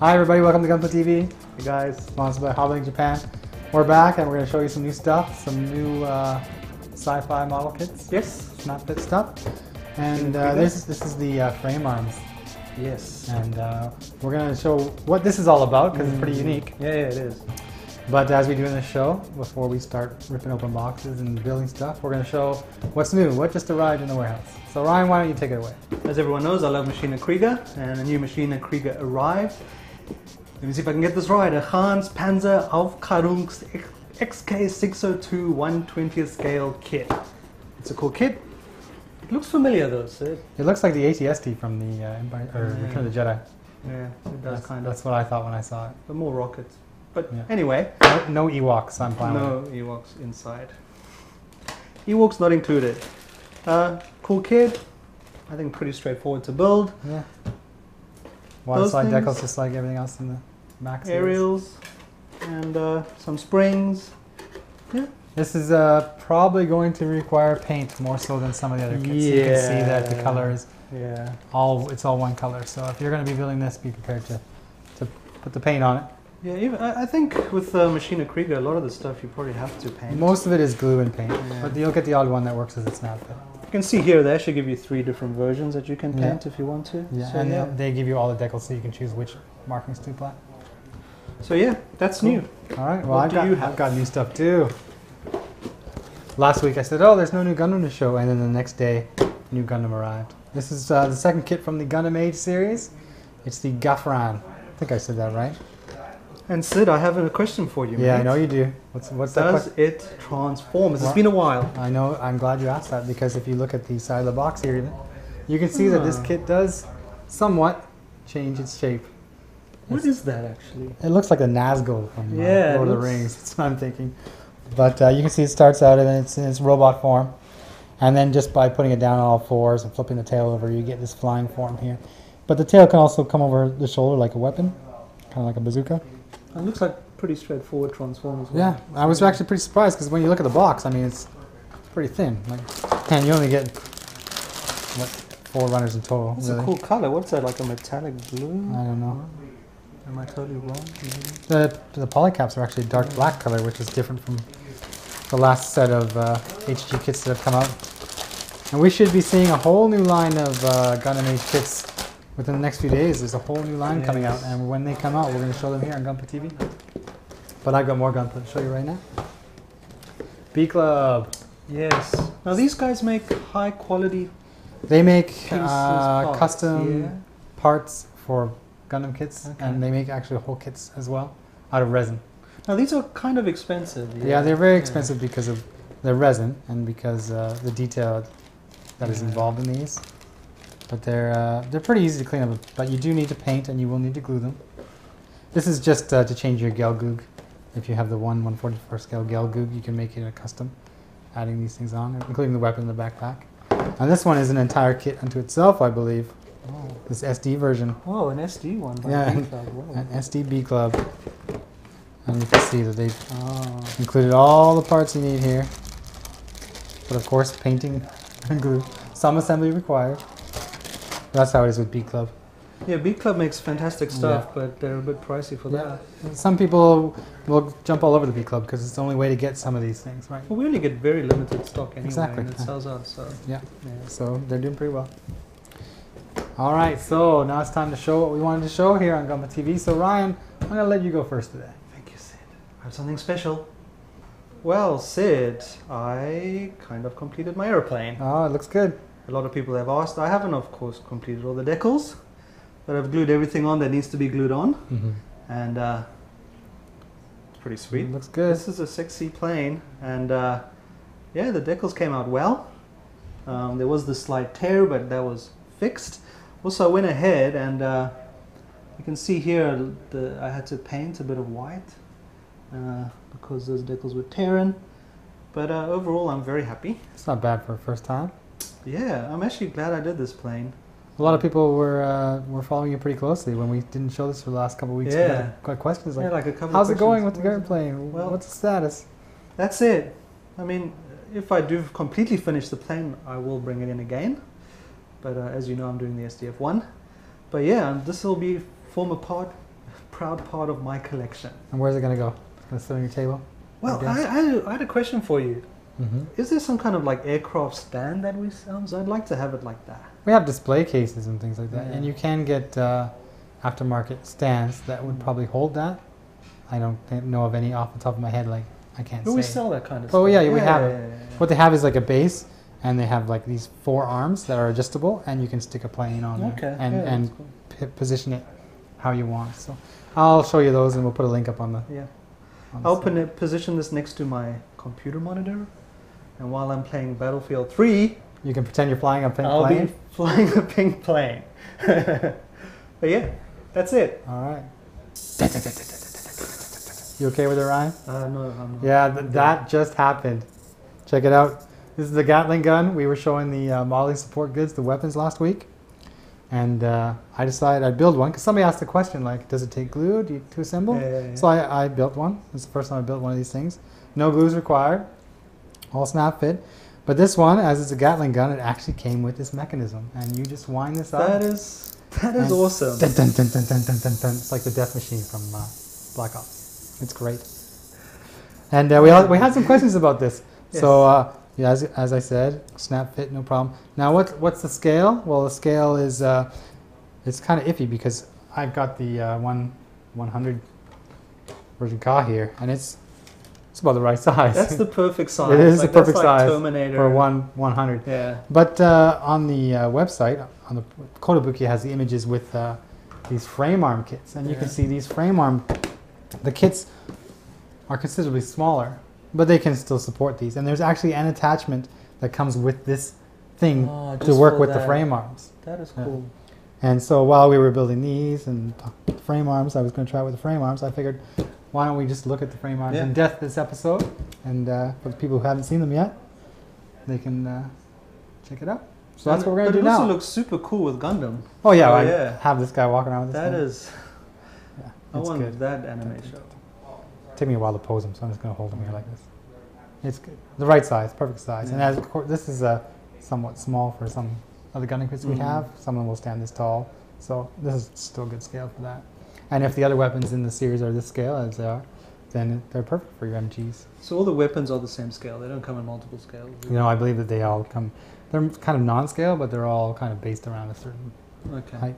Hi everybody, welcome to Gunpla TV. Hey guys. Sponsored by HobbyLink Japan. We're back and we're going to show you some new stuff, some new sci-fi model kits. Yes. Snap fit stuff. And this is the frame arms. Yes. And we're going to show what this is all about because it's pretty unique. Yeah, it is. But as we do in the show, before we start ripping open boxes and building stuff, we're going to show what's new, what just arrived in the warehouse. So Ryan, why don't you take it away? As everyone knows, I love Maschinen Krieger, and a new Maschinen Krieger arrived. Let me see if I can get this right. A Hans Panzer Aufklärungs XK602 1/20th scale kit. It's a cool kit. It looks familiar though, Sid. It looks like the AT-ST from the Return of the Jedi. Yeah, it does kind of. That's what I thought when I saw it. But more rockets. But yeah. Anyway. No Ewoks on planet. No Ewoks inside. Ewoks not included. Cool kit. I think pretty straightforward to build. Yeah. Water slide decals just like everything else in the Max series. Aerials. And some springs. Yeah. This is probably going to require paint more so than some of the other kits. Yeah. You can see that the color is it's all one color. So if you're going to be building this, be prepared to put the paint on it. Yeah, even, I think with Maschinen Krieger, a lot of the stuff you probably have to paint. Most of it is glue and paint, but you'll get the odd one that works as a snap fit. You can see here they actually give you 3 different versions that you can paint if you want to. Yeah, so and they give you all the decals so you can choose which markings to apply. So yeah, that's new. All right, well I've got new stuff too. Last week I said, oh, there's no new Gundam to show, and then the next day, new Gundam arrived. This is the second kit from the Gundam Age series. It's the Gafran. I think I said that right. And Sid, I have a question for you, Yeah, mate. I know you do. What's that Does it transform? It's been a while. I know, I'm glad you asked that, because if you look at the side of the box here, you can see that this kit does somewhat change its shape. What is that actually? It looks like a Nazgul from Lord of the Rings, that's what I'm thinking. But you can see it starts out and it's in its robot form. And then just by putting it down on all fours and flipping the tail over, you get this flying form here. But the tail can also come over the shoulder like a weapon, kind of like a bazooka. It looks like pretty straightforward transform as well. Yeah, I was actually pretty surprised because when you look at the box, I mean, it's pretty thin. And you only get, what, 4 runners in total. It's a cool color. What's that, like a metallic blue? I don't know. Am I totally wrong? The polycaps are actually dark black color, which is different from the last set of HG kits that have come out. And we should be seeing a whole new line of Gundam Age kits within the next few days. There's a whole new line coming out, and when they come out, we're going to show them here on Gunpla TV. But I've got more Gunpla to show you right now. B Club. Yes. Now these guys make high quality. They make custom parts for Gundam kits, and they make actually whole kits as well out of resin. Now these are kind of expensive. Yeah, they're very expensive because of their resin and because the detail that is involved in these. But they're pretty easy to clean up, but you do need to paint and you will need to glue them. This is just to change your Gelgoog. If you have the 1/144 scale Gelgoog, you can make it a custom, adding these things on, including the weapon in the backpack. And this one is an entire kit unto itself, I believe. Oh. This SD version. Oh, an SD one. Yeah, an SD B Club. And you can see that they've included all the parts you need here. But of course, painting and glue. Some assembly required. That's how it is with B Club. Yeah, B Club makes fantastic stuff, but they're a bit pricey for that. Some people will jump all over the B Club because it's the only way to get some of these things, right? Well, we only get very limited stock anyway, and it sells out, so... Yeah, so they're doing pretty well. Alright, so now it's time to show what we wanted to show here on Gunpla TV. So Ryan, I'm going to let you go first today. Thank you, Sid. I have something special. Well, Sid, I kind of completed my airplane. Oh, it looks good. A lot of people have asked. I haven't, of course, completed all the decals, but I've glued everything on that needs to be glued on, and it's pretty sweet. It looks good. This is a sexy plane, and yeah, the decals came out well. There was the slight tear, but that was fixed. Also, I went ahead and you can see here I had to paint a bit of white because those decals were tearing. But overall, I'm very happy. It's not bad for a first time. Yeah, I'm actually glad I did this plane. A lot of people were following you pretty closely when we didn't show this for the last couple of weeks. Yeah. We got questions like, like a couple how's of it going with the airplane? Well, what's the status? That's it. I mean, if I do completely finish the plane, I will bring it in again. But as you know, I'm doing the SDF-1. But yeah, this will form a part proud part of my collection. And where's it going to go? Going to sit on your table? Well, I had a question for you. Mm-hmm. Is there some kind of like aircraft stand that we sell? So I'd like to have it like that. We have display cases and things like that, Yeah. and you can get aftermarket stands that would probably hold that. I don't know of any off the top of my head. Like I can't But say. we sell that kind of Oh stuff. yeah, we have it. yeah. What they have is like a base, and they have like these 4 arms that are adjustable, and you can stick a plane on there Okay. and, yeah, and that's cool. position it how you want. So I'll show you those, and we'll put a link up on the. Yeah. On the I'll site. position this next to my computer monitor, and while I'm playing Battlefield 3, You can pretend you're flying a pink I'll plane. be flying a pink plane. But yeah, that's it. All right. You okay with it, Ryan? No, I'm not. Yeah, that just happened. Check it out. This is the Gatling gun. We were showing the modeling support goods, the weapons last week. And I decided I'd build one because somebody asked the question, like, does it take glue to assemble? Yeah. So I built one. It's the first time I built one of these things. No glue is required. All snap fit. But this one, as it's a Gatling gun, it actually came with this mechanism. And you just wind this up. That is and awesome. Dun, dun, dun, dun, dun, dun, dun, dun. It's like the death machine from Black Ops. It's great. And we had some questions about this. Yes. So yeah, as I said, snap fit, no problem. Now what's the scale? Well, the scale is it's kind of iffy because I've got the 100 version car here, and it's about the right size. That's the perfect size. It is like, the perfect that's like size Terminator. for 100. Yeah. But on the website, on the Kotobukiya has the images with these frame arm kits, and you can see these frame arm. The kits are considerably smaller, but they can still support these. And there's actually an attachment that comes with this thing to just work for with the that. frame arms. That is cool. And so while we were building these and frame arms, I was going to try it with the frame arms. I figured, why don't we just look at the frame arms in depth this episode? And for the people who haven't seen them yet, they can check it out. So that's what we're going to do now. It also looks super cool with Gundam. Oh yeah, I yeah. have this guy walking around with this That thing. is. Yeah, I it's want good. that animation. Take me a while to pose him, so I'm just going to hold him here like this. It's good. The right size, perfect size. Yeah. And as of course, this is somewhat small for some other Gundam kits we have. Some of them will stand this tall, so this is still good scale for that. And if the other weapons in the series are this scale as they are, then they're perfect for your MGs. So all the weapons are the same scale. They don't come in multiple scales. You know, I believe that they all come. They're kind of non-scale, but they're all kind of based around a certain Okay. height.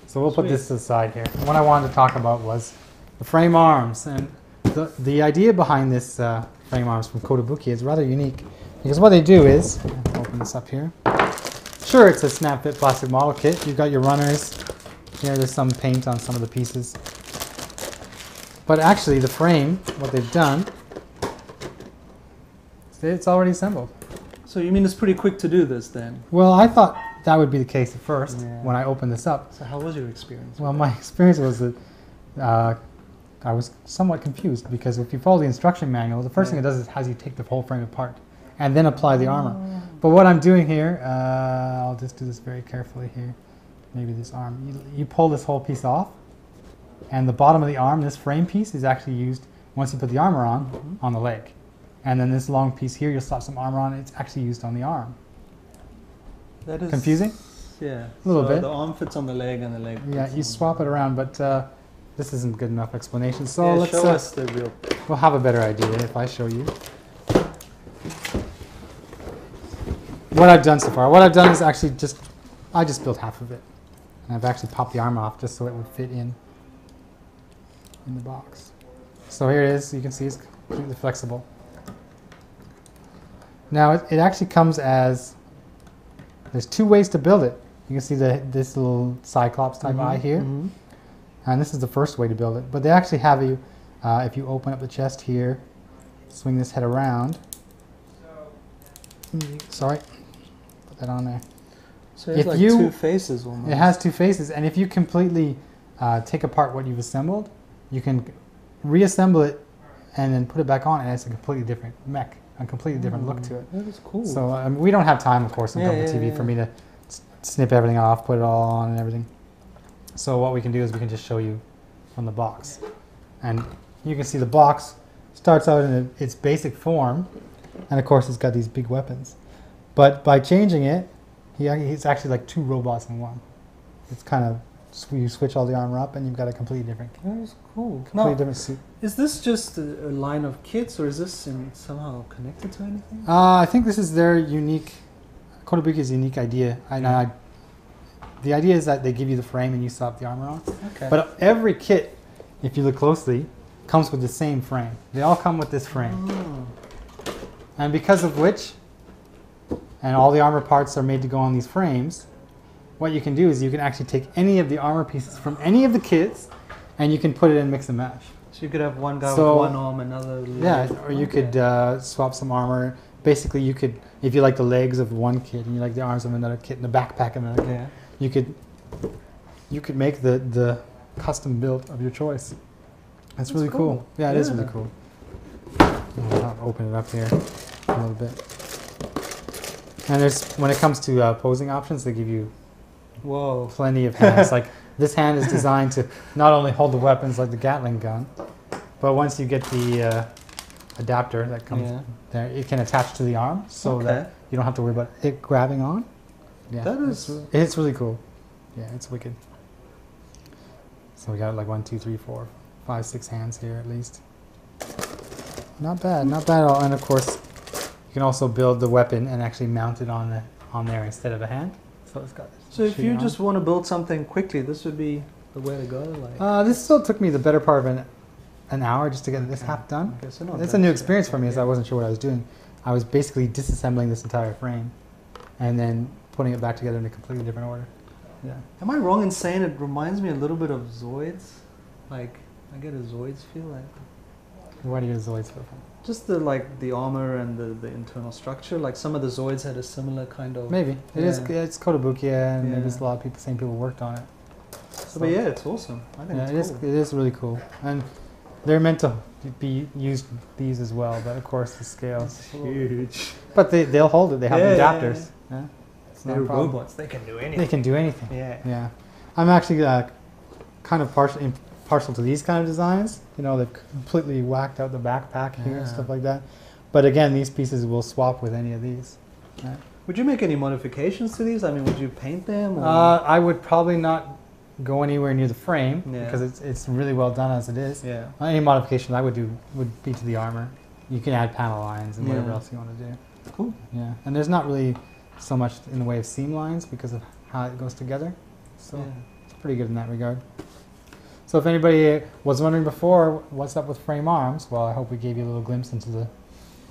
So we'll put Sweet. this to the side here. And what I wanted to talk about was the frame arms. And the idea behind this frame arms from Kotobukiya is rather unique. Because what they do is, I'll open this up here. Sure, it's a snap fit plastic model kit. You've got your runners. Here, there's some paint on some of the pieces. But actually, the frame, what they've done, it's already assembled. So you mean it's pretty quick to do this then? Well, I thought that would be the case at first Yeah. when I opened this up. So how was your experience? Well, my experience was that I was somewhat confused because if you follow the instruction manual, the first thing it does is has you take the whole frame apart and then apply the armor. But what I'm doing here, I'll just do this very carefully here. Maybe this arm. You pull this whole piece off, and the bottom of the arm, this frame piece, is actually used once you put the armor on the leg. And then this long piece here, you'll slap some armor on it. It's actually used on the arm. That is Confusing? Yeah. A little bit. The arm fits on the leg and the leg. Yeah, fits you on swap it around, but this isn't good enough explanation. So yeah, let's show us the real. we'll have a better idea if I show you. What I've done so far. What I've done is actually I just built half of it. And I've actually popped the armor off just so it would fit in the box. So here it is. You can see it's completely flexible. Now it actually comes as, there's 2 ways to build it. You can see this little Cyclops type eye here. And this is the first way to build it. But they actually have you, if you open up the chest here, swing this head around. Sorry, put that on there. So it's like 2 faces almost. It has 2 faces, and if you completely take apart what you've assembled, you can reassemble it and then put it back on, and it's a completely different mech, a completely different look to it. That is cool. So we don't have time, of course, on Gunpla TV for me to snip everything off, put it all on and everything. So what we can do is we can just show you from the box. And you can see the box starts out in its basic form, and of course it's got these big weapons. But by changing it, he's actually like 2 robots in one. It's kind of you switch all the armor up, and you've got a completely different, That's cool. completely different suit. Is this just a line of kits, or is this somehow connected to anything? I think this is their unique, Kotobukiya's unique idea. The idea is that they give you the frame and you slap the armor on. Okay. But every kit, if you look closely, comes with the same frame. They all come with this frame. Oh. And because of which, and all the armor parts are made to go on these frames, what you can do is you can actually take any of the armor pieces from any of the kits and you can put it in mix and match. So you could have one guy So, with one arm, another leg. Yeah, or you could swap some armor. Basically, you could, if you like the legs of one kit and you like the arms of another kit and the backpack of another kit, Yeah. you could make the custom build of your choice. That's really cool. Yeah, it is really cool. I'll open it up here a little bit. And when it comes to posing options, they give you plenty of hands. Like this hand is designed to not only hold the weapons like the Gatling gun, but once you get the adapter that comes there, it can attach to the arm so that you don't have to worry about it grabbing on. Yeah, it's really cool. Yeah, it's wicked. So we got like 1, 2, 3, 4, 5, 6 hands here at least. Not bad, not bad at all. And of course, you can also build the weapon and actually mount it on there instead of a hand. So it's got. So if you just want to build something quickly, this would be the way to go. Like. This still took me the better part of an hour just to get this half done. Okay, so it's a new experience for me, as I wasn't sure what I was doing. I was basically disassembling this entire frame and then putting it back together in a completely different order. Yeah. Am I wrong in saying it reminds me a little bit of Zoids? Like, I get a Zoids feel like. Why do you get a Zoids feel from? Just the armor and the internal structure. Like some of the Zoids had a similar kind of. Maybe it is. It's Kotobukiya, and maybe it's a lot of people. Same people worked on it. So, but yeah, it's awesome. I think it's cool. It is really cool, and they're meant to be used these as well. But of course, the scale is huge. But they'll hold it. They have adapters. Yeah. They're robots. They can do anything. They can do anything. Yeah. Yeah. I'm actually kind of partial to these kind of designs. You know, they've completely whacked out the backpack here and stuff like that. But again, these pieces will swap with any of these. Right? Would you make any modifications to these? I mean, would you paint them? Or? I would probably not go anywhere near the frame because it's really well done as it is. Yeah. Any modification I would do would be to the armor. You can add panel lines and whatever else you want to do. Cool. Yeah. And there's not really so much in the way of seam lines because of how it goes together. So it's pretty good in that regard. So if anybody was wondering before what's up with frame arms, well, I hope we gave you a little glimpse into the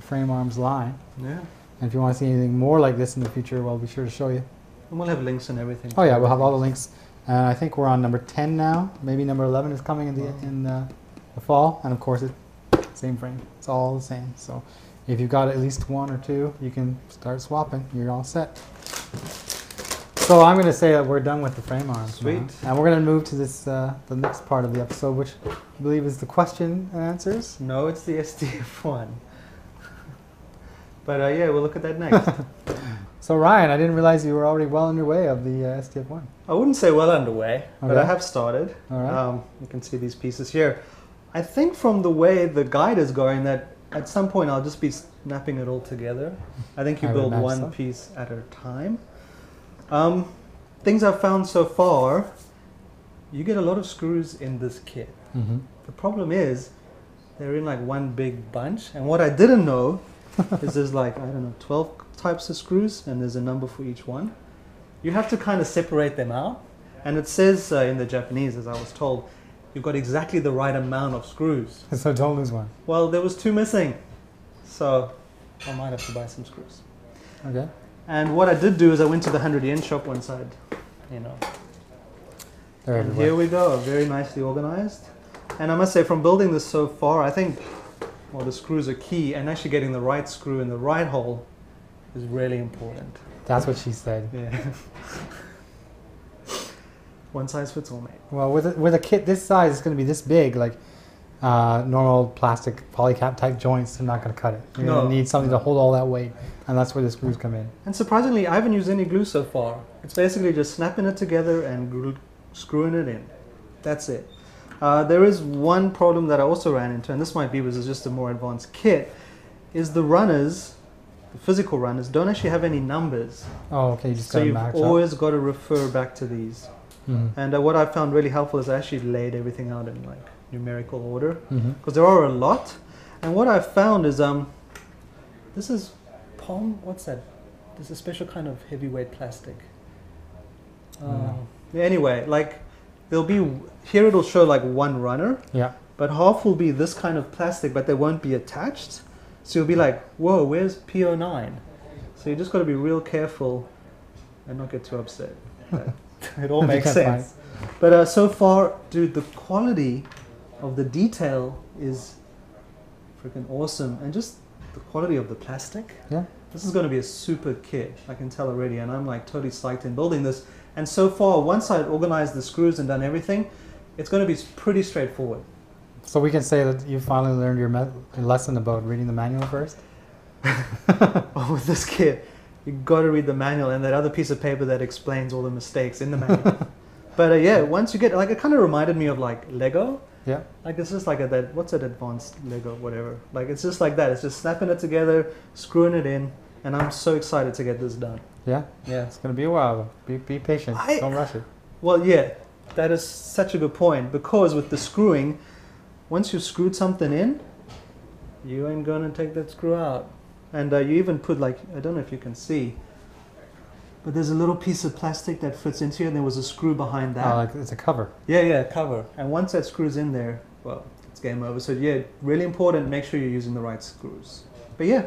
frame arms line. Yeah. And if you want to see anything more like this in the future, well, be sure to show you. And we'll have links and everything. Oh yeah, we'll have all the links. I think we're on number 10 now. Maybe number 11 is coming in the fall. And of course, same frame. It's all the same. So if you've got at least 1 or 2, you can start swapping. You're all set. So I'm going to say that we're done with the frame arms. Sweet. Now. And we're going to move to this the next part of the episode, which I believe is the question and answers. No, it's the SDF-1. But yeah, we'll look at that next. So Ryan, I didn't realize you were already well on your way of the SDF-1. I wouldn't say well underway, but Okay. I have started. All right. You can see these pieces here. I think from the way the guide is going that at some point I'll just be snapping it all together. I think you build one piece at a time. Things I've found so far, you get a lot of screws in this kit. Mm-hmm. The problem is they're in like one big bunch, and what I didn't know is there's like, I don't know, 12 types of screws, and there's a number for each one. You have to kind of separate them out, and it says in the Japanese, as I was told, you've got exactly the right amount of screws. So don't lose one. Well, there was 2 missing, so I might have to buy some screws. Okay. And what I did do is I went to the 100 yen shop one side, you know. And here we go, very nicely organized. And I must say, from building this so far, I think, well, the screws are key, and actually getting the right screw in the right hole is really important. That's what she said. Yeah. One size fits all, mate. Well, with a kit this size, it's going to be this big, like normal plastic polycap type joints are not going to cut it. You're going to need something to hold all that weight, and that's where the screws come in. And surprisingly, I haven't used any glue so far. It's basically just snapping it together and screwing it in. That's it. There is one problem that I also ran into, and this might be because it's just a more advanced kit, is the runners, the physical runners, don't actually have any numbers. Oh, okay. You just so got to you've match up. always got to refer back to these. And what I found really helpful is I actually laid everything out in like numerical order, Mm-hmm. because there are a lot. And what I found is this is what's that? This is a special kind of heavyweight plastic. Yeah, anyway, like there'll be here it'll show like one runner, Yeah. but half will be this kind of plastic, but they won't be attached. So you'll be like, whoa, where's P09? So you just got to be real careful and not get too upset. It all makes sense. But so far, dude, the quality of the detail is freaking awesome, and just the quality of the plastic. Yeah. This is going to be a super kit, I can tell already, and I'm like totally psyched in building this. And so far, once I'd organized the screws and done everything, it's going to be pretty straightforward. So we can say that you finally learned your lesson about reading the manual first? Oh, with this kit, you got to read the manual and that other piece of paper that explains all the mistakes in the manual. But yeah, once you get, like, it kind of reminded me of like Lego. Yeah. Like it's just like that, what's that advanced Lego, whatever. Like it's just like that. It's just snapping it together, screwing it in, and I'm so excited to get this done. Yeah? Yeah. It's going to be a while. Be patient. Don't rush it. Well, yeah, that is such a good point, because with the screwing, once you've screwed something in, you ain't going to take that screw out. And you even put, like, I don't know if you can see, but there's a little piece of plastic that fits into here, and there was a screw behind that. Oh, like it's a cover. Yeah, cover. And once that screws in there, well, it's game over. So yeah, really important, make sure you're using the right screws. But yeah,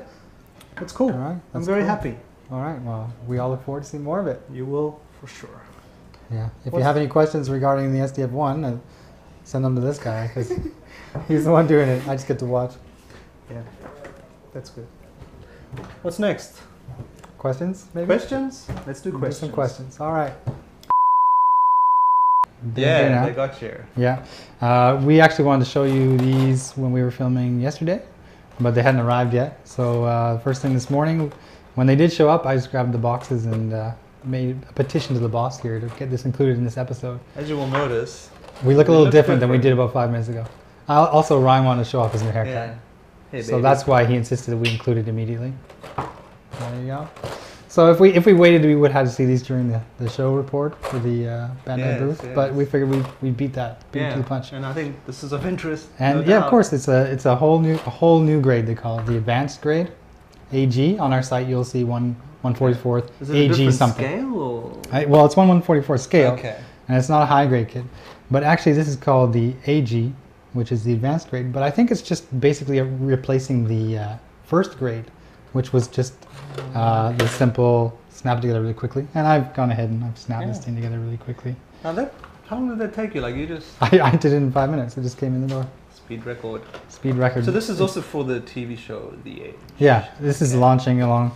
that's cool. All right, I'm very happy. All right, well, we all look forward to seeing more of it. You will, for sure. Yeah. If you have any questions regarding the SDF-1, send them to this guy, because he's the one doing it. I just get to watch. Yeah, that's good. What's next? Questions, maybe? Questions? Let's do We'll questions. do some questions. All right. Yeah, they got you. Yeah. We actually wanted to show you these when we were filming yesterday, but they hadn't arrived yet. So first thing this morning, when they did show up, I just grabbed the boxes and made a petition to the boss here to get this included in this episode. As you will notice, we look a little different than we did about 5 minutes ago. Also, Ryan wanted to show off his new haircut. yeah. Hey, So baby. that's why he insisted that we include it immediately. There you go. So if we waited, we would have to see these during the show report for the Bandai booth. yes. But we figured we beat that, beat it to the punch. And I think this is of interest. And no yeah, doubt. of course, it's a whole new grade. They call it the advanced grade, AG. On our site, you'll see 1/144th Is it a AG different something. scale or? Well, it's 1/144 scale, Okay. and it's not a high grade kit. But actually, this is called the AG, which is the advanced grade. But I think it's just basically replacing the first grade, which was just the simple snap it together really quickly. And I've gone ahead and I've snapped this thing together really quickly. Now how long did that take you? Like you just I did it in 5 minutes. It just came in the door. speed record. Speed record. So this is also for the TV show, The Age. Yeah, this is launching along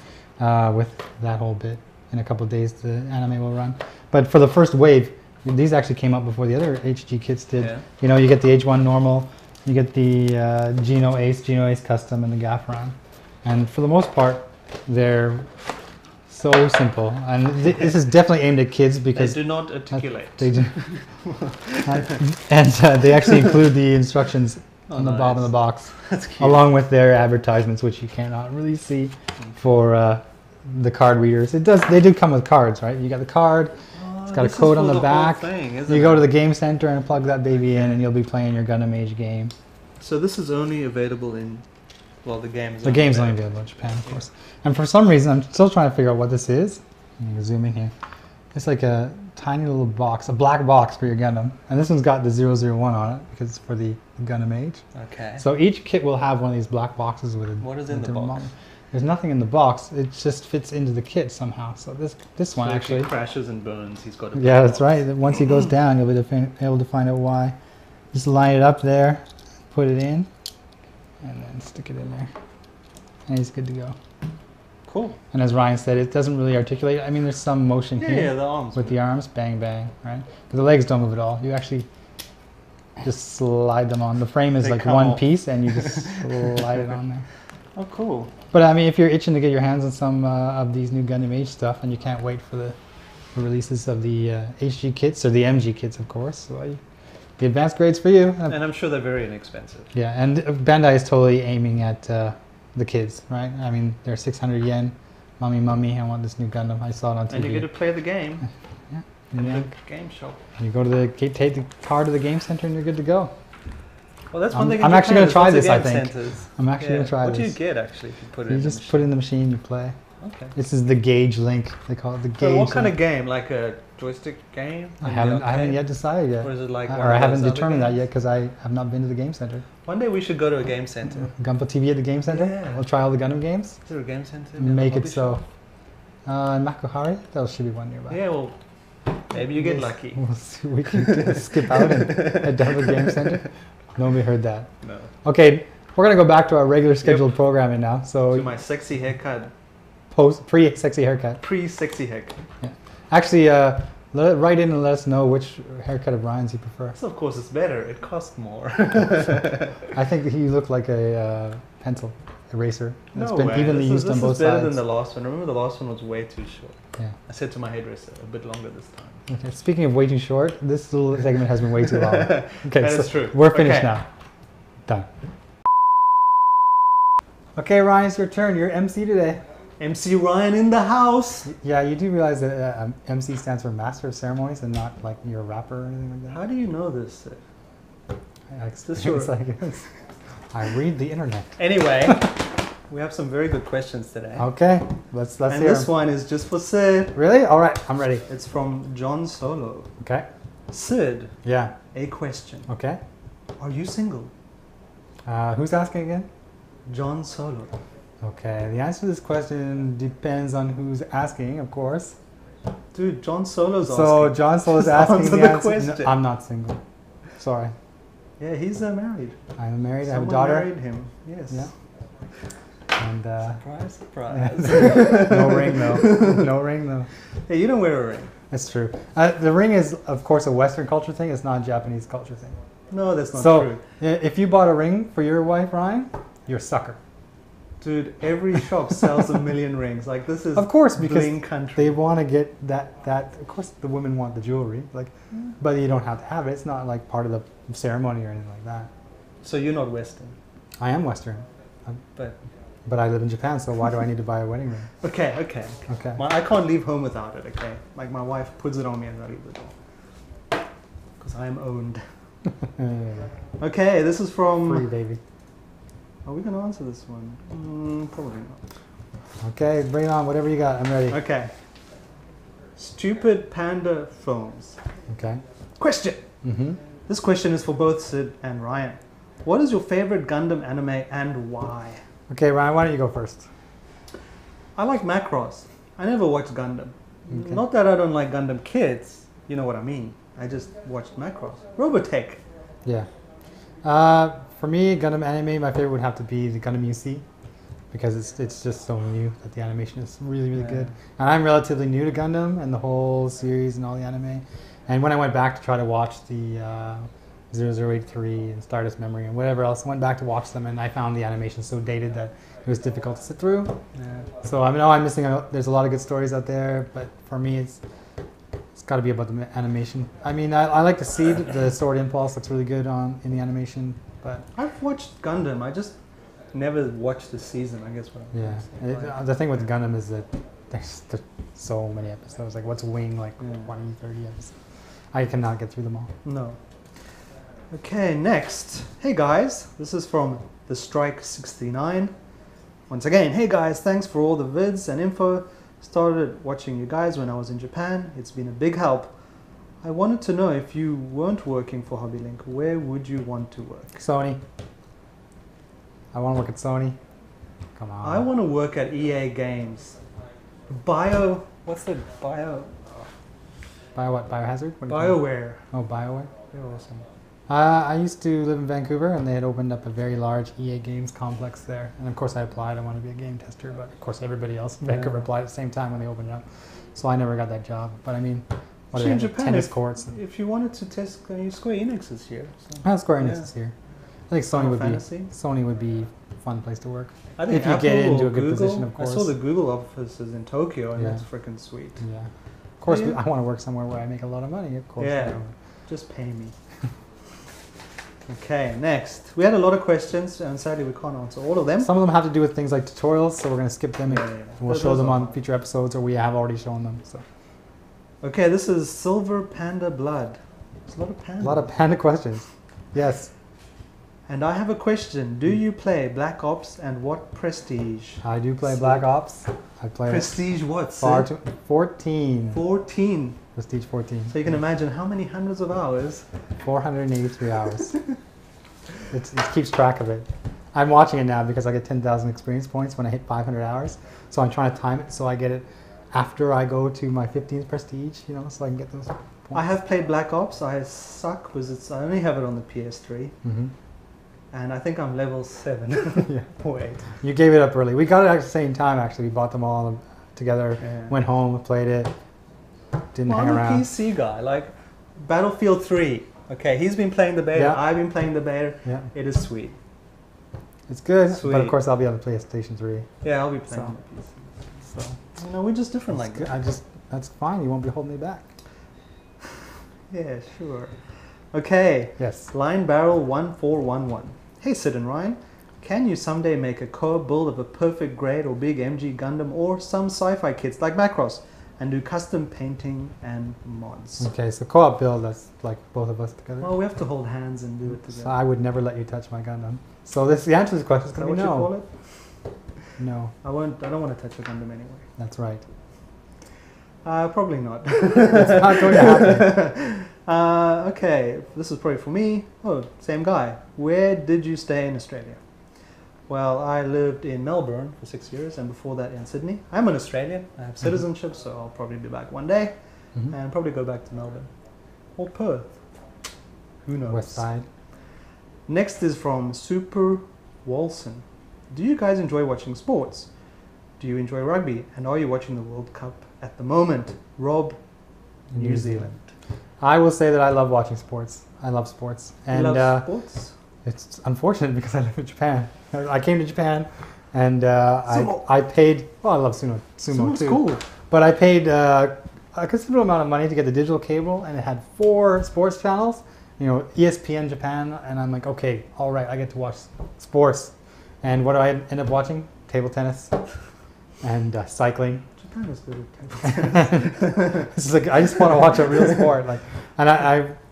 with that whole bit. In a couple of days, the anime will run. But for the first wave, these actually came up before the other HG kits did. Yeah. You know, you get the H1 normal, you get the Geno Ace Custom, and the Gafron. And for the most part, they're so simple. And this is definitely aimed at kids because They do not articulate. they do. And they actually include the instructions on the bottom of the box, That's cute. along with their advertisements, which you cannot really see for the card readers. They do come with cards, right? You got the card. It's got a code on the back. You go to the game center and plug that baby in, and you'll be playing your Gundam Age game. So this is only available in, well, the game is The game's only available in Japan, of course. And for some reason, I'm still trying to figure out what this is. I'm gonna zoom in here. It's like a tiny little box, a black box for your Gundam. And this one's got the 001 on it because it's for the Gundam Age. Okay. So each kit will have one of these black boxes with it. What is in the box? There's nothing in the box. It just fits into the kit somehow. So this one So actually. crashes and burns. He's got a Yeah, that's box. right. Once he goes down, you'll be able to find out why. Just line it up there, put it in, and then stick it in there. And he's good to go. Cool. And as Ryan said, it doesn't really articulate. I mean, there's some motion Yeah, here the arms. with the arms, bang, bang, right? But the legs don't move at all. You actually just slide them on. The frame is They like come one off. piece, and you just slide it on there. Oh, cool. But I mean, if you're itching to get your hands on some of these new Gundam Age stuff, and you can't wait for the releases of the HG kits or the MG kits, of course, so the advanced grades for you. And I'm sure they're very inexpensive. Yeah, and Bandai is totally aiming at the kids, right? I mean, they're 600 yen. Mommy, I want this new Gundam. I saw it on TV. And you get to play the game. Yeah. in Yeah. the game shop. You go to the take the car to the game center and you're good to go. Well, that's one thing. I'm actually going to try this. I think. Centers. I'm actually going to try what this. What do you get actually if you put it? You in just the put it in the machine. You play. Okay. This is the Gauge Link. They call it the Gauge. So what kind Link. of game? Like a joystick game? I haven't yet decided yet. Or is it like? Or I haven't determined that yet because I have not been to the game center. One day we should go to a game center. Gunpla TV at the game center. Yeah. We'll try all the Gundam games. Is there a game center? Make it so. In Makuhari, there should be one nearby. Yeah, well, maybe you get lucky. We'll see. We can skip out and head down to the game center. Nobody heard that. No. Okay, we're gonna go back to our regular scheduled programming now. So to my sexy haircut. Pre-sexy haircut. Pre-sexy haircut. Yeah. Actually, write in and let us know which haircut of Ryan's you prefer. So of course it's better. It costs more. I think that he looked like a pencil eraser. It's No been way. evenly used on both This is better sides. than the last one. Remember the last one was way too short. Yeah. I said to my hairdresser, a bit longer this time. Okay. Speaking of way too short, this little segment has been way too long. Okay, That so is true. we're finished Okay. now. Done. Okay, Ryan, it's your turn. You're MC today. MC Ryan in the house. Yeah, you do realize that MC stands for Master of Ceremonies and not like you're a rapper or anything like that? How do you know this? I read the internet. Anyway, we have some very good questions today. Okay, let's And hear this 'em. one is just for Sid. Really? All right, I'm ready. It's from John Solo. Okay. Sid, Yeah. a question. Okay. Are you single? Who's asking again? John Solo. Okay, the answer to this question depends on who's asking, of course. Dude, John Solo's So asking. John Soul is Just asking answer the the answer. question. No, I'm not single. Sorry. Yeah, he's married. I'm married. I have a Someone daughter. married him. Yes. Yeah. And Surprise, surprise. no ring though. No ring though. Hey, you don't wear a ring. That's true. The ring is, of course, a Western culture thing. It's not a Japanese culture thing. No, that's not So, true. if you bought a ring for your wife, Ryan, you're a sucker. Dude, every shop sells a million rings. Like, this is Of course, because bling country. they want to get that. Of course, the women want the jewelry, like, but you don't have to have it. It's not like part of the ceremony or anything like that. So you're not Western. I am Western, But I live in Japan, so why do I need to buy a wedding ring? okay. Okay. I can't leave home without it, okay? Like, my wife puts it on me and I leave it on. Because I am owned. Okay, this is from... Free baby. Are we going to answer this one? Probably not. Okay, bring it on. Whatever you got, I'm ready. Okay. Stupid Panda Films. Okay. Question. Mm-hmm. This question is for both Sid and Ryan. What is your favorite Gundam anime and why? Okay, Ryan, why don't you go first? I like Macross. I never watched Gundam. Okay. Not that I don't like Gundam Kids. You know what I mean. I just watched Macross. Robotech. Yeah. For me, Gundam anime, my favorite would have to be the Gundam UC, because it's just so new that the animation is really, really good. And I'm relatively new to Gundam and the whole series and all the anime. And when I went back to try to watch the 0083 and Stardust Memory and whatever else, I went back to watch them and I found the animation so dated that it was difficult to sit through. Yeah. So I know I'm missing out. There's a lot of good stories out there, but for me, it's got to be about the animation. I mean, I like to see the Sword Impulse looks really good in the animation, but I've watched Gundam. I just never watched the season. I guess what I'm yeah. The thing with Gundam is that there's so many episodes. Like, what's Wing? Like 20, 30 episodes. I cannot get through them all. No. Okay, next. Hey guys, this is from The Strike 69. Once again, hey guys, thanks for all the vids and info. Started watching you guys when I was in Japan. It's been a big help. I wanted to know, if you weren't working for HobbyLink, where would you want to work? Sony. I want to work at Sony. Come on. I want to work at EA Games. What's the Bio? Bio what? Biohazard? What do you call it? BioWare. Oh, BioWare? They're awesome. I used to live in Vancouver, and they had opened up a very large EA Games complex there. And of course, I applied. I wanted to be a game tester, but of course, everybody else in Vancouver applied at the same time when they opened it up. So I never got that job. But I mean, what Actually, are in they, Japan, tennis courts? if you wanted to test, Square Enix is here. So. Square Enix is here. I think Sony would be a fun place to work. I think if you Apple get into or a good Google, position, of course. I saw the Google offices in Tokyo, and Yeah. that's freaking sweet. Yeah. Of course, Yeah. I want to work somewhere where I make a lot of money, of course. Yeah. Just pay me. Okay, next. We had a lot of questions, and sadly we can't answer all of them. Some of them have to do with things like tutorials, so we're going to skip them. Yeah. And we'll show them on future episodes, or we have already shown them. So Okay, this is Silver Panda Blood. There's a lot of pandas. A lot of panda questions. Yes. And I have a question. Do you play Black Ops and what prestige? I do play Black Ops. I play Prestige what, far sir? 14. 14. Prestige 14. So you can imagine how many hundreds of hours. 483 hours. It keeps track of it. I'm watching it now because I get 10,000 experience points when I hit 500 hours. So I'm trying to time it so I get it after I go to my 15th prestige, you know, so I can get those points. I have played Black Ops. I suck because I only have it on the PS3. Mm-hmm. And I think I'm level 7. Yeah. Wait. You gave it up early. We got it at the same time, actually. We bought them all together, Yeah. went home, played it, didn't hang I'm around. a PC guy. Like Battlefield 3. Okay, he's been playing the beta. Yeah. I've been playing the beta. Yeah. It is sweet. It's good, but Sweet. of course I'll be on the PlayStation 3. Yeah, I'll be playing So. on the PC. So You know, we're just different like that. that's fine. You won't be holding me back. Yeah, sure. Okay. Yes. Line Barrel 1411. Hey Sid and Ryan, can you someday make a co-op build of a perfect grade or big MG Gundam or some sci-fi kits like Macross and do custom painting and mods? Okay, so co-op build, that's like both of us together. Well, we have to hold hands and do it together. So I would never let you touch my Gundam. So the answer to this question is Is that going to what be you call no. it? No, I don't want to touch a Gundam anyway. that's right. Probably not. It's not going to happen. Okay, this is probably for me. Oh, same guy. Where did you stay in Australia? Well, I lived in Melbourne for 6 years and before that in Sydney. I'm an Australian. I have citizenship, so I'll probably be back one day Mhm. and probably go back to Melbourne or Perth. Who knows? West side. Next is from Super Walson. Do you guys enjoy watching sports? Do you enjoy rugby? And are you watching the World Cup at the moment? Rob, New Zealand. I will say that I love watching sports. I love sports. And you love sports? it's unfortunate because I live in Japan. I came to Japan and Sumo. I paid, well, I love sumo Sumo's too. cool. But I paid a considerable amount of money to get the digital cable, and it had 4 sports channels, you know, ESPN Japan, and I'm like, okay, all right, I get to watch sports. And what do I end up watching? Table tennis and cycling. Japan is good at table tennis. It's like, I just want to watch a real sport. Like, and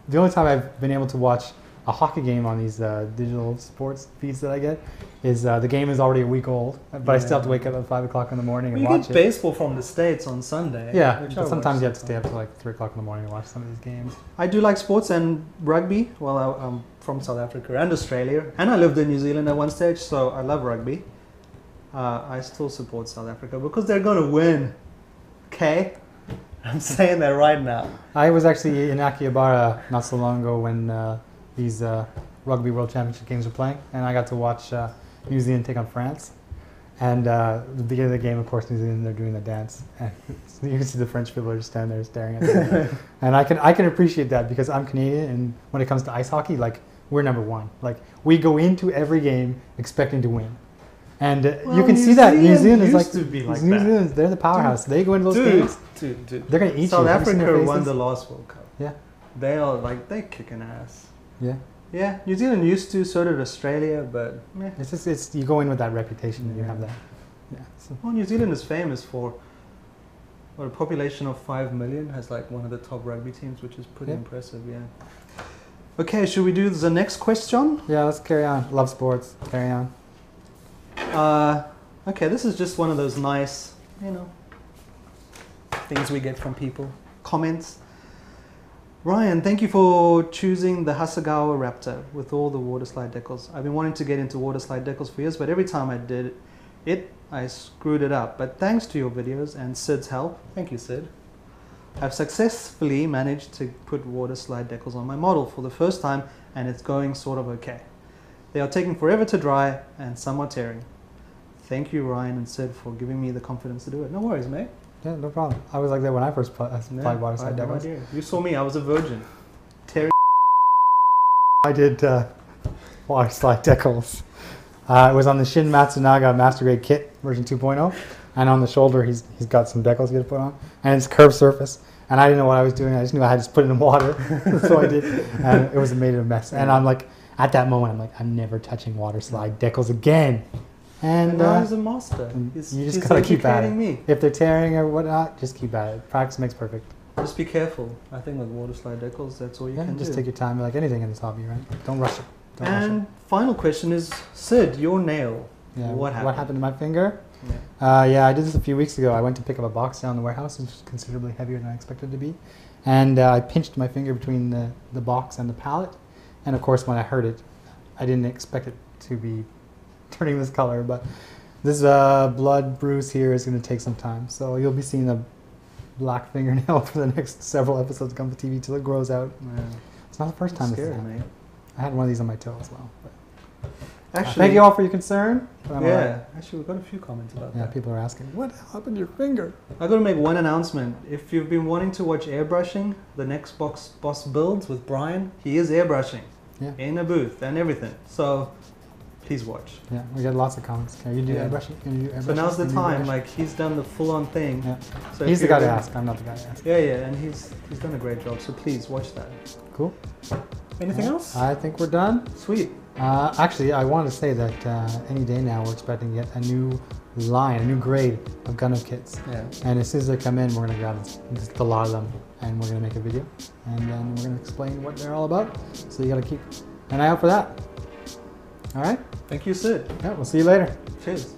the only time I've been able to watch a hockey game on these digital sports feeds that I get is the game is already a week old, but I still have to wake up at 5 o'clock in the morning and You watch get it. baseball from the States on Sunday. Yeah, which I but sometimes watch you have to stay sometimes. up to like 3 o'clock in the morning to watch some of these games. I do like sports and rugby. Well, I'm from South Africa and Australia, and I lived in New Zealand at one stage, so I love rugby. I still support South Africa because they're going to win. Okay? I'm saying that right now. I was actually in Akihabara not so long ago when these Rugby World Championship games were playing, and I got to watch New Zealand take on France. And at the beginning of the game, of course, New Zealand, they're doing the dance. And so you can see the French people are just standing there staring at them. And I can appreciate that because I'm Canadian, and when it comes to ice hockey, like, we're number one. Like, we go into every game expecting to win. And Well, you can New see that New Zealand is used like, to be like New that. Zealand, they're the powerhouse. They go into those games, Dude. they're going to eat South you. Have you seen their Africa won faces? the last World Cup. Yeah, They are like, they're kicking ass. yeah. Yeah, New Zealand used to, so did Australia, but meh. It's just, you go in with that reputation and you have that. Yeah. So, Well, New Zealand is famous for a population of 5 million, has like one of the top rugby teams, which is pretty Yeah. impressive, yeah. Okay, should we do the next question? yeah, let's carry on. Love sports. Carry on. Okay, this is just one of those nice, things we get from people. Comments. Ryan, thank you for choosing the Hasegawa Raptor with all the water slide decals. I've been wanting to get into water slide decals for years, but every time I did it, I screwed it up. But thanks to your videos and Sid's help, thank you Sid, I've successfully managed to put water slide decals on my model for the first time, and it's going sort of okay. They are taking forever to dry and some are tearing. Thank you Ryan and Sid for giving me the confidence to do it. No worries, mate. Yeah, no problem. I was like that when I first applied water I slide had no decals. idea. You saw me, I was a virgin. Tearing. I did water slide decals. It was on the Shin Matsunaga Master Grade Kit version 2.0, and on the shoulder he's got some decals you got to put on, and it's curved surface. And I didn't know what I was doing. I just knew I had to just put it in water, so I did, and it was made a mess. And I'm like, at that moment, I'm like, I'm never touching water slide decals again. And now he's a master. you He's just gotta keep at it. educating me. If they're tearing or whatnot, just keep at it. Practice makes perfect. Just be careful. I think with water slide decals, that's all you can just do. take your time, like anything in this hobby, right? Don't rush it. Don't rush And it. final question is, Sid, your nail. Yeah, What happened to my finger? Yeah. Yeah, I did this a few weeks ago. I went to pick up a box down in the warehouse, which was considerably heavier than I expected it to be. And I pinched my finger between the box and the pallet. And of course, when I heard it, I didn't expect it to be turning this color. But this blood bruise here is going to take some time. So you'll be seeing a black fingernail for the next several episodes of Gunpla TV till it grows out. Yeah. It's not the first time this has Scary, happened. mate. I had one of these on my toe as well. But Actually, thank you all for your concern. But I'm all yeah. right. Actually, we've got a few comments about Yeah, that. people are asking, what happened to your finger? I got to make one announcement. If you've been wanting to watch airbrushing, the next boss builds with Brian, he is airbrushing in a booth and everything. So please watch. Yeah, we get lots of comments. Can you do airbrushing? Can you do airbrushing? So now's the Can you do time. airbrushing? Like he's done the full-on thing. Yeah. So He's if the guy you're to doing- ask. I'm not the guy to ask. Yeah, yeah, and he's done a great job. So please watch that. Cool. Anything else? I think we're done. Sweet. Actually, I wanted to say that any day now we're expecting yet a new line, a new grade of Gundam kits. Yeah. And as soon as they come in, we're going to grab just a lot of them and we're going to make a video. And then we're going to explain what they're all about. So you got to keep an eye out for that. All right? Thank you, Sid. Yeah, we'll see you later. Cheers.